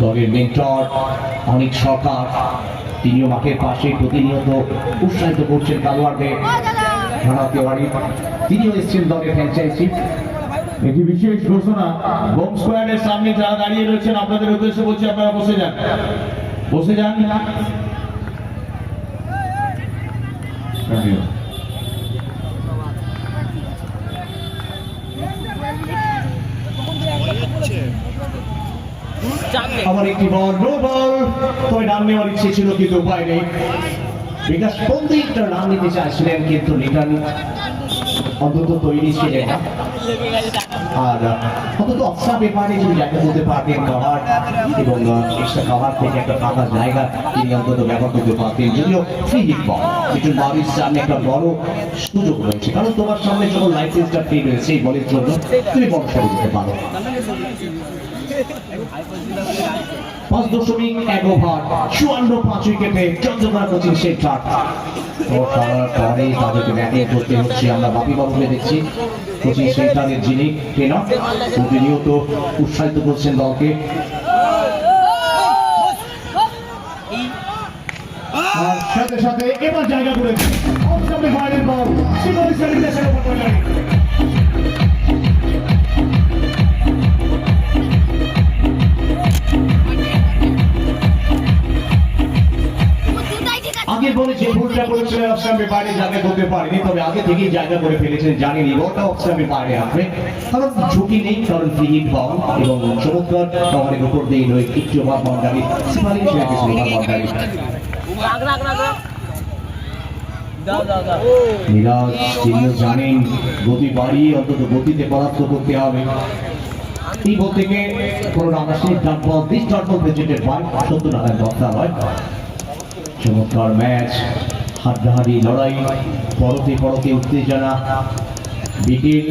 দলের মেন্টর অনেক সরকার, তিনিও মাঠের পাশে প্রতিনিয়ত উৎসাহিত করছেন খেলোয়াড়দের। তিনিও এসছেন দলের ফ্র্যাঞ্চাইজি। এটি বিশেষ ঘোষণা, বোম স্কোয়াডের সামনে যারা দাঁড়িয়ে রয়েছেন আপনাদের উদ্দেশ্যে বলছি, আপনারা বসে যান, বসে যান। আবার একটি বল, নো বল। তবে রান নেওয়ার ইচ্ছে ছিল কিন্তু উপায় নেই। বিকাশ পন্ডিত রান নিতে চাইছিলেন কিন্তু লিটন অন্তত তৈরি ছিলেন না। আর অন্তত অফসার ব্যাপারে যদি জায়গা করতে পারতেন কভার এবং এক্সট্রা কভার থেকে একটা ফাঁকা জায়গা তিনি অন্তত ব্যবহার করতে পারতেন। যদিও ফ্রি হিট বল, লিটন বাউরির সামনে একটা বড় সুযোগ রয়েছে, কারণ তোমার সামনে যখন লাইসেন্সটা ফ্রি রয়েছে এই বলের জন্য তুমি বল সরে দিতে পারো। 5.1 ওভার 54 উইকেটে চন্দ্রকোনা কোচিং সেন্টার। পরে তাদেরকে ব্যাটিং করতে হচ্ছে। আমরা বাপি বাবুকে দেখছি কোচিং সেন্টারের যিনি ট্রেনার, প্রতিনিয়ত উৎসাহিত করছেন দলকে। আর সাথে সাথে এবার জায়গা করেছে আগে বলে যে ভুলটা করেছিলেন অফস্টাম্পের বাইরে জায়গা করতে পারেনি, তবে আগে থেকেই জায়গা করে ফেলেছেন, জানেনি বলটা অফস্টাম্পের বাইরে আসবে, কারণ ঝুঁকি নেই, কারণ ফ্রি হিট বল এবং চমৎকার কভারের উপর দিয়ে রয়ে একটি ওভার বাউন্ডারি সিপালি বাউন্ডারি। মিরাজ তিনিও জানেন গতি বাড়িয়ে অন্তত গতিতে পরাস্ত করতে হবে। এই বল থেকে কোনো রান আসলে ডাক বল, দিস ডাক বল প্রেজেন্টেড বাই 70 রানের দরকার হয়। চমৎকার ম্যাচ, হাড্ডাহাড্ডি লড়াই, পরতে পরতে উত্তেজনা, বিকেল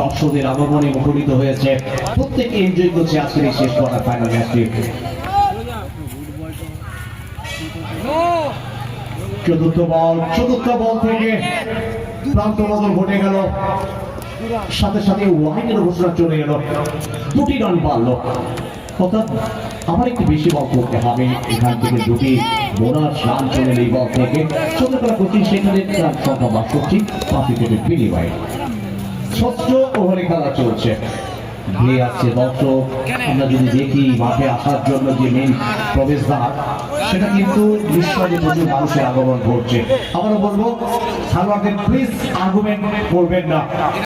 দর্শকদের আগমনে মুখরিত হয়েছে। প্রত্যেকে এনজয় করছে আজকের এই শেষ কোয়ার্টার ফাইনাল ম্যাচটি। চতুর্থ বল থেকে প্রান্ত বদল ঘটে গেল, সাথে সাথে ওয়াইডের ঘোষণা চলে গেল, 2টি রান পারল। অর্থাৎ আবার একটু বেশি বল করতে হবে, এখান থেকে 2টি বোনাস রান চলে এই বল থেকে। চন্দ্রকোনা কোচিং সেখানে রান সংখ্যা 62, 5 উইকেটের বিনিময়ে। 6ষ্ঠ ওভারে খেলা চলছে, ঘিরে আসছে দর্শক। আমরা যদি দেখি মাঠে আসার জন্য যে মেন প্রবেশদ্বার, সেটা কিন্তু নিশ্চয় প্রচুর মানুষের আগমন ঘটছে। আবারও বলবো খেলোয়াড়দের প্লিজ আর্গুমেন্ট করবেন না।